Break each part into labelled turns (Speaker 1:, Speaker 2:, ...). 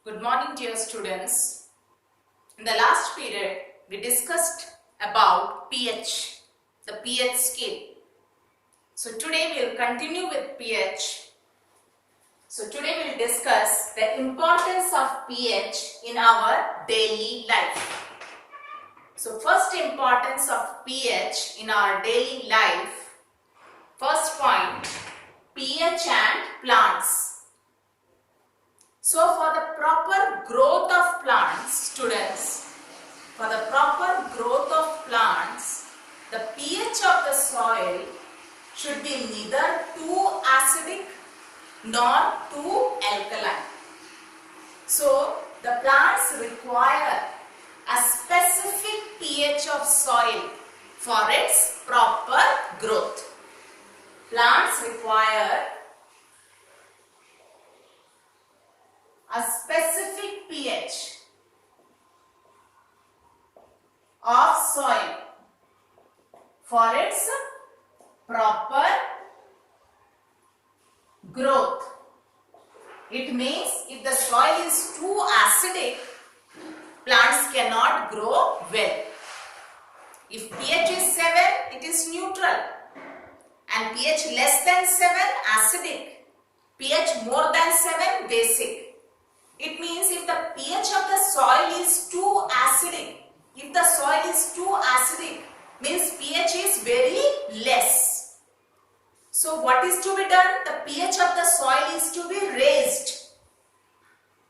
Speaker 1: Good morning, dear students. In the last period, we discussed about pH, the pH scale. So today we will continue with pH. So today we will discuss the importance of pH in our daily life. So first importance of pH in our daily life. First point, pH and plants. So for the proper growth of plants, students, for the proper growth of plants, the pH of the soil should be neither too acidic nor too alkaline. So the plants require a specific pH of soil for its proper growth. Plants require a specific pH of soil for its proper growth. It means if the soil is too acidic, plants cannot grow well. If pH is 7, it is neutral, and pH less than 7, acidic, pH more than 7, basic. It means if the pH of the soil is too acidic, if the soil is too acidic, means pH is very less. So what is to be done? The pH of the soil is to be raised.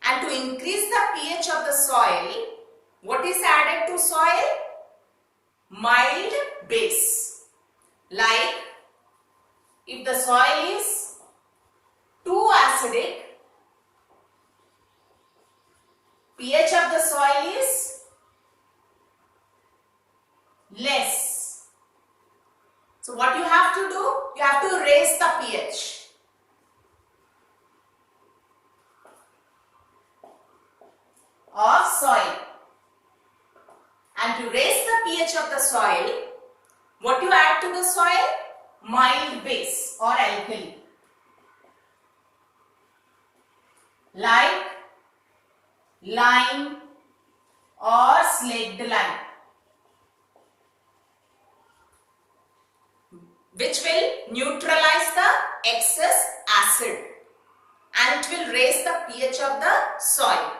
Speaker 1: And to increase the pH of the soil, what is added to soil? Mild base. Like if the soil is too acidic, pH of the soil is less. So what you have to do? You have to raise the pH. Of soil. And to raise the pH of the soil, what you add to the soil? Mild base or alkali. Like lime or slaked lime, which will neutralize the excess acid and it will raise the pH of the soil,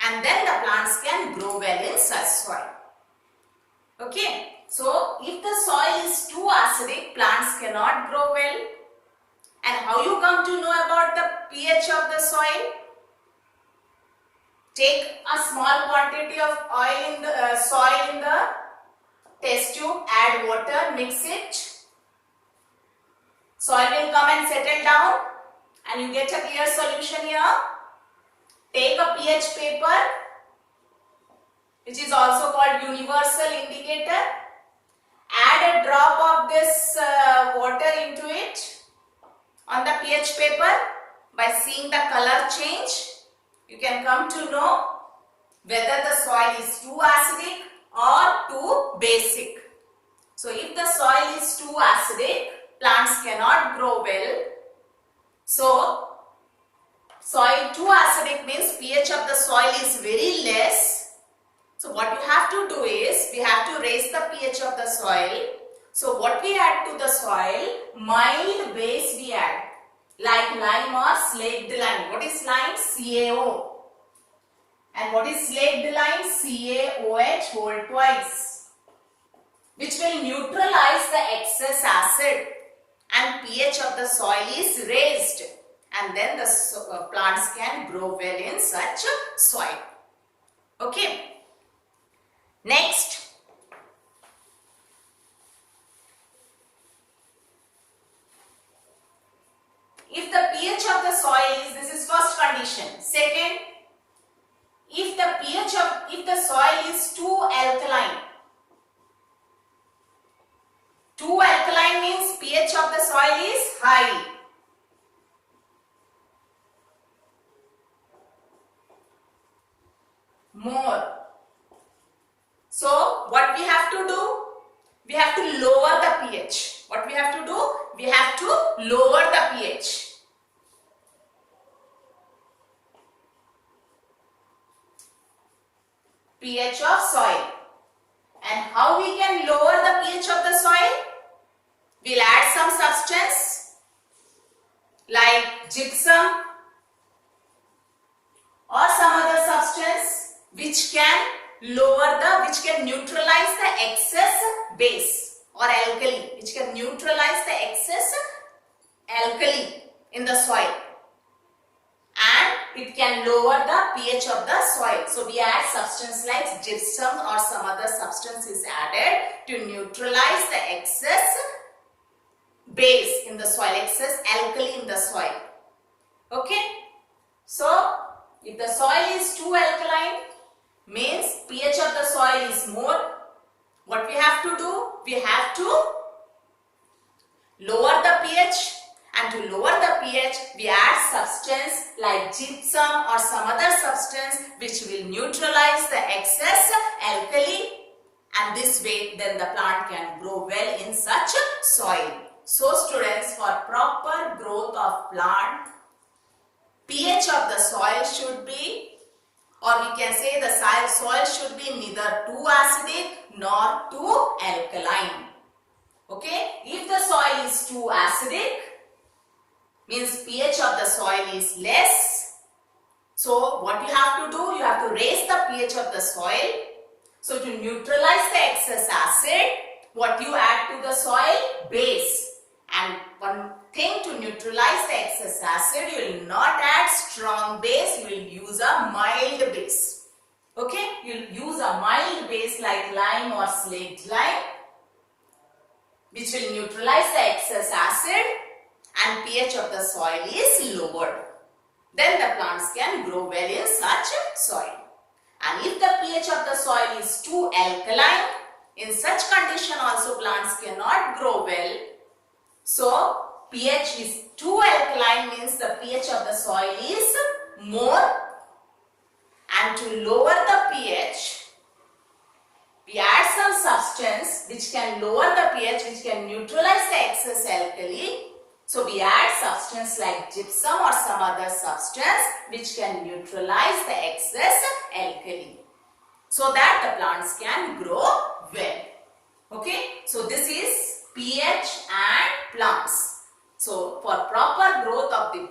Speaker 1: and then the plants can grow well in such soil. Okay, so if the soil is too acidic, plants cannot grow well. And how you come to know about the pH of the soil? Take a small quantity of oil in the soil in the test tube, add water, mix it. Soil will come and settle down and you get a clear solution here. Take a pH paper, which is also called universal indicator. Add a drop of this water into it on the pH paper. By seeing the color change, you can come to know whether the soil is too acidic or too basic. So if the soil is too acidic, plants cannot grow well. So soil too acidic means pH of the soil is very less. So what you have to do is, we have to raise the pH of the soil. So what we add to the soil? Mild base we add. Like lime or slaked lime. What is lime? CaO. And what is slaked lime? CaOH whole twice. Which will neutralize the excess acid and pH of the soil is raised. And then the plants can grow well in such soil. Okay. Next. If the pH of the soil is, this is first condition. Second, if the soil is too alkaline. Too alkaline means pH of the soil is high. More. So what we have to do? We have to lower the pH. What we have to do? We have to lower the pH. pH of soil. And how we can lower the pH of the soil? We'll add some substance like gypsum or some other substance which can neutralize the excess base or alkali, which can neutralize the excess alkali in the soil, and it can lower the pH of the soil. So we add substance like gypsum or some other substance is added to neutralize the excess base in the soil, excess alkali in the soil. Okay, so if the soil is too alkaline, means pH of the soil is more, what we have to do? We have to lower the pH, and to lower the pH we add substance like gypsum or some other substance which will neutralize the excess alkali, and this way then the plant can grow well in such soil. So students, for proper growth of plant, pH of the soil should be, or we can say the soil should be neither too acidic nor too alkaline. Okay, if the soil is too acidic, means pH of the soil is less. So what you have to do? You have to raise the pH of the soil. So to neutralize the excess acid, what you add to the soil? Base. And one thing, to neutralize the excess acid, you will not add strong base, you will use a mild base. Okay, you will use a mild base like lime or slaked lime, which will neutralize the excess acid, and pH of the soil is lowered. Then the plants can grow well in such soil. And if the pH of the soil is too alkaline, in such condition also plants cannot grow well. So pH is too alkaline means the pH of the soil is more, and to lower the pH we add some substance which can lower the pH, which can neutralize the excess alkali. So we add substance like gypsum or some other substance which can neutralize the excess alkali, so that the plants can grow well. Okay, so this is pH and plants. So for proper growth of the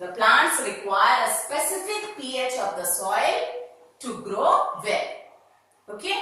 Speaker 1: plants require a specific pH of the soil to grow well. Okay.